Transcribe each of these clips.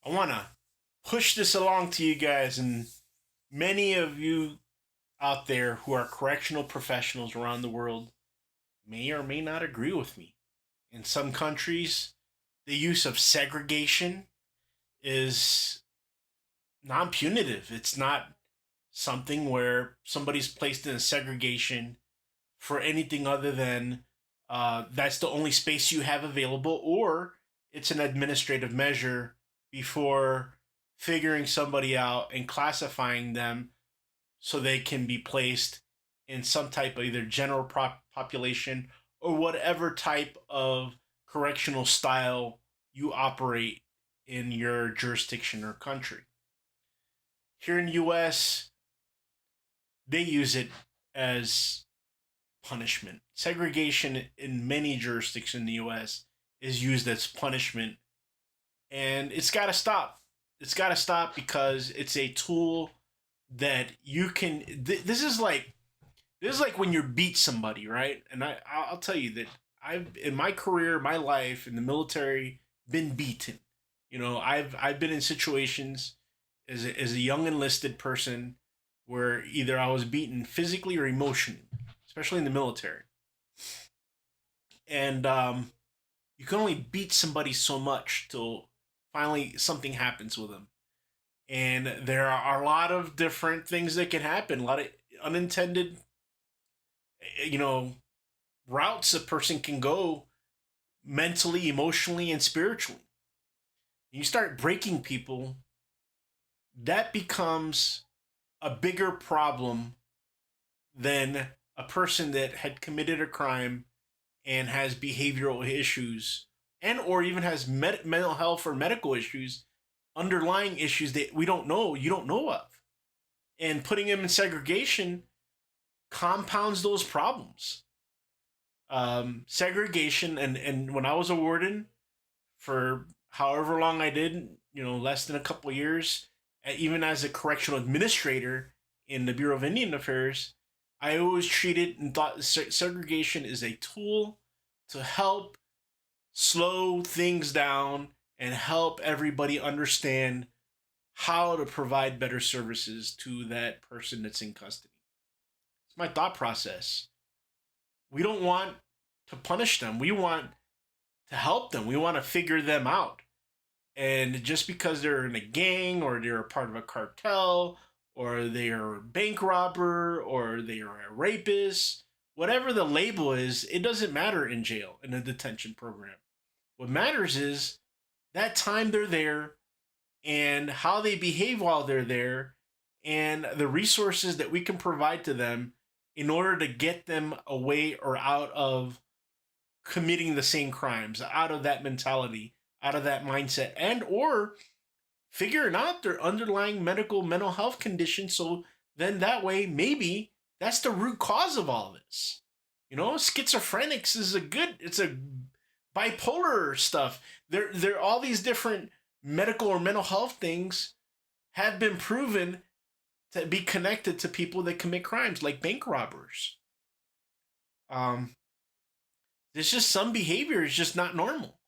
I want to push this along to you guys, and many of you out there who are correctional professionals around the world may or may not agree with me. In some countries, the use of segregation is non punitive. It's not something where somebody's placed in a segregation for anything other than that's the only space you have available, or it's an administrative measure before figuring somebody out and classifying them so they can be placed in some type of either general population or whatever type of correctional style you operate in your jurisdiction or country. Here in the US, they use it as punishment. Segregation in many jurisdictions in the US is used as punishment, and it's got to stop. It's got to stop because it's a tool that you can this is like when you beat somebody, right? And I'll tell you that I've in my career, my life in the military been beaten. I've been in situations as a young enlisted person where either I was beaten physically or emotionally, especially in the military. And you can only beat somebody so much till finally something happens with them. And there are a lot of different things that can happen, a lot of unintended, you know, routes a person can go mentally, emotionally, and spiritually. You start breaking people, that becomes a bigger problem than a person that had committed a crime and has behavioral issues and or even has mental health or medical issues, underlying issues that you don't know of. And putting them in segregation compounds those problems. Segregation, and when I was a warden for however long I did, less than a couple of years, even as a correctional administrator in the Bureau of Indian Affairs, I always treated and thought segregation is a tool to help slow things down and help everybody understand how to provide better services to that person that's in custody. It's my thought process. We don't want to punish them. We want to help them. We want to figure them out. And just because they're in a gang or they're a part of a cartel or they are a bank robber or they are a rapist, whatever the label is, it doesn't matter in jail, in a detention program. What matters is that time they're there and how they behave while they're there and the resources that we can provide to them in order to get them away or out of committing the same crimes, out of that mentality, out of that mindset, and or figuring out their underlying mental health condition, so then that way maybe that's the root cause of all this. Schizophrenics is it's a bipolar stuff. There all these different medical or mental health things have been proven to be connected to people that commit crimes like bank robbers. Um, there's just some behavior is just not normal.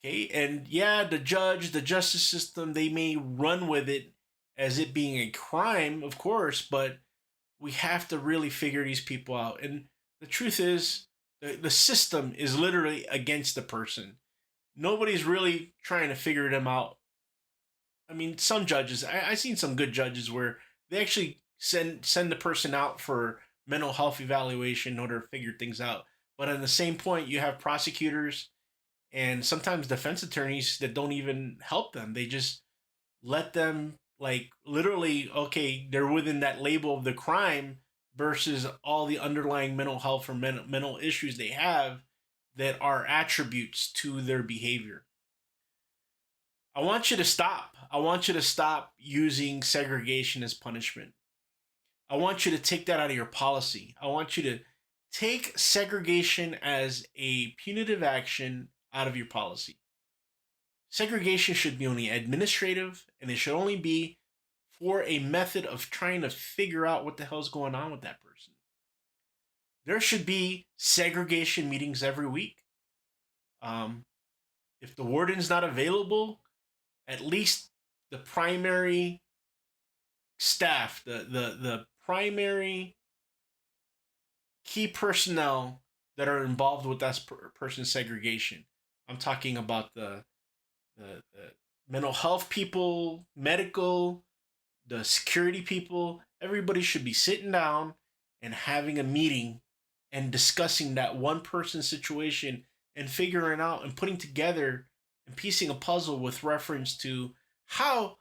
Okay, and yeah, the judge, the justice system, they may run with it as it being a crime, of course, but we have to really figure these people out. And the truth is, the system is literally against the person. Nobody's really trying to figure them out. I mean, some judges, I've seen some good judges where they actually send the person out for mental health evaluation in order to figure things out. But at the same point, you have prosecutors and sometimes defense attorneys that don't even help them. They just let them, like, literally, okay, they're within that label of the crime versus all the underlying mental health or mental issues they have that are attributes to their behavior. I want you to stop. I want you to stop using segregation as punishment. I want you to take that out of your policy. I want you to take segregation as a punitive action out of your policy. Segregation should be only administrative, and it should only be for a method of trying to figure out what the hell's going on with that person. There should be segregation meetings every week. If the warden's not available at least the primary staff, the primary key personnel that are involved with that person's segregation. I'm talking about the mental health people, medical, the security people. Everybody should be sitting down and having a meeting and discussing that one person situation and figuring out and putting together and piecing a puzzle with reference to how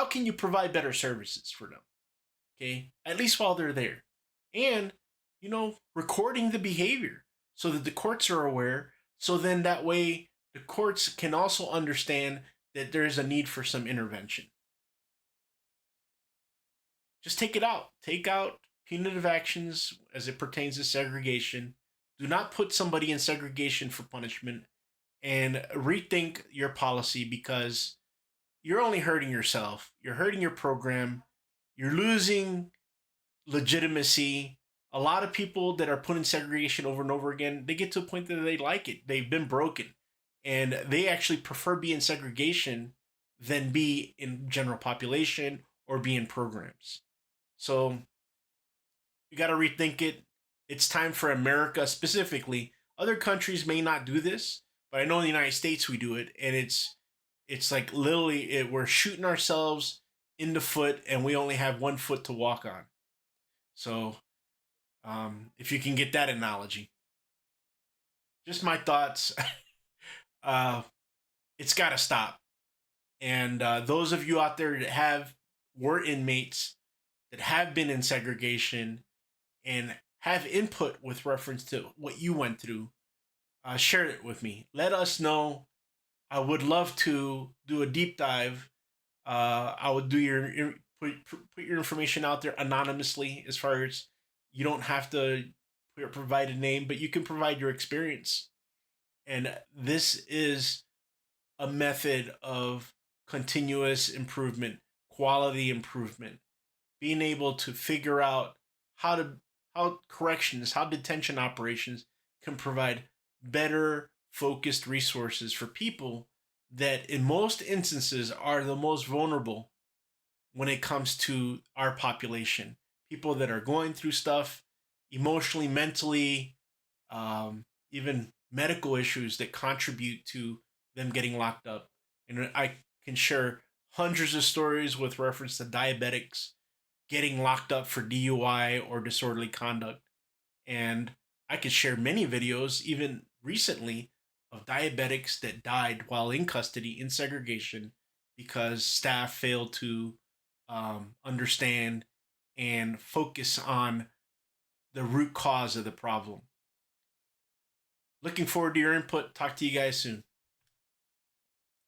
can you provide better services for them, okay, at least while they're there, and recording the behavior so that the courts are aware, so then that way the courts can also understand that there is a need for some intervention. Just take out punitive actions as it pertains to segregation. Do not put somebody in segregation for punishment, and rethink your policy, because you're only hurting yourself, you're hurting your program, you're losing legitimacy. A lot of people that are put in segregation over and over again, they get to a point that they like it. They've been broken. And they actually prefer being in segregation than be in general population or be in programs. So you got to rethink it. It's time for America specifically. Other countries may not do this, but I know in the United States we do it, and it's like literally we're shooting ourselves in the foot, and we only have one foot to walk on. So if you can get that analogy, just my thoughts. uh, it's got to stop. And those of you out there that were inmates that have been in segregation and have input with reference to what you went through, share it with me. Let us know. I would love to do a deep dive. I would do put your information out there anonymously, as far as you don't have to provide a name, but you can provide your experience. And this is a method of continuous improvement, quality improvement, being able to figure out how corrections, how detention operations can provide better focused resources for people that in most instances are the most vulnerable when it comes to our population. People that are going through stuff emotionally, mentally, even medical issues that contribute to them getting locked up. And I can share hundreds of stories with reference to diabetics getting locked up for DUI or disorderly conduct. And I could share many videos, even recently, of diabetics that died while in custody in segregation because staff failed to understand and focus on the root cause of the problem. Looking forward to your input. Talk to you guys soon.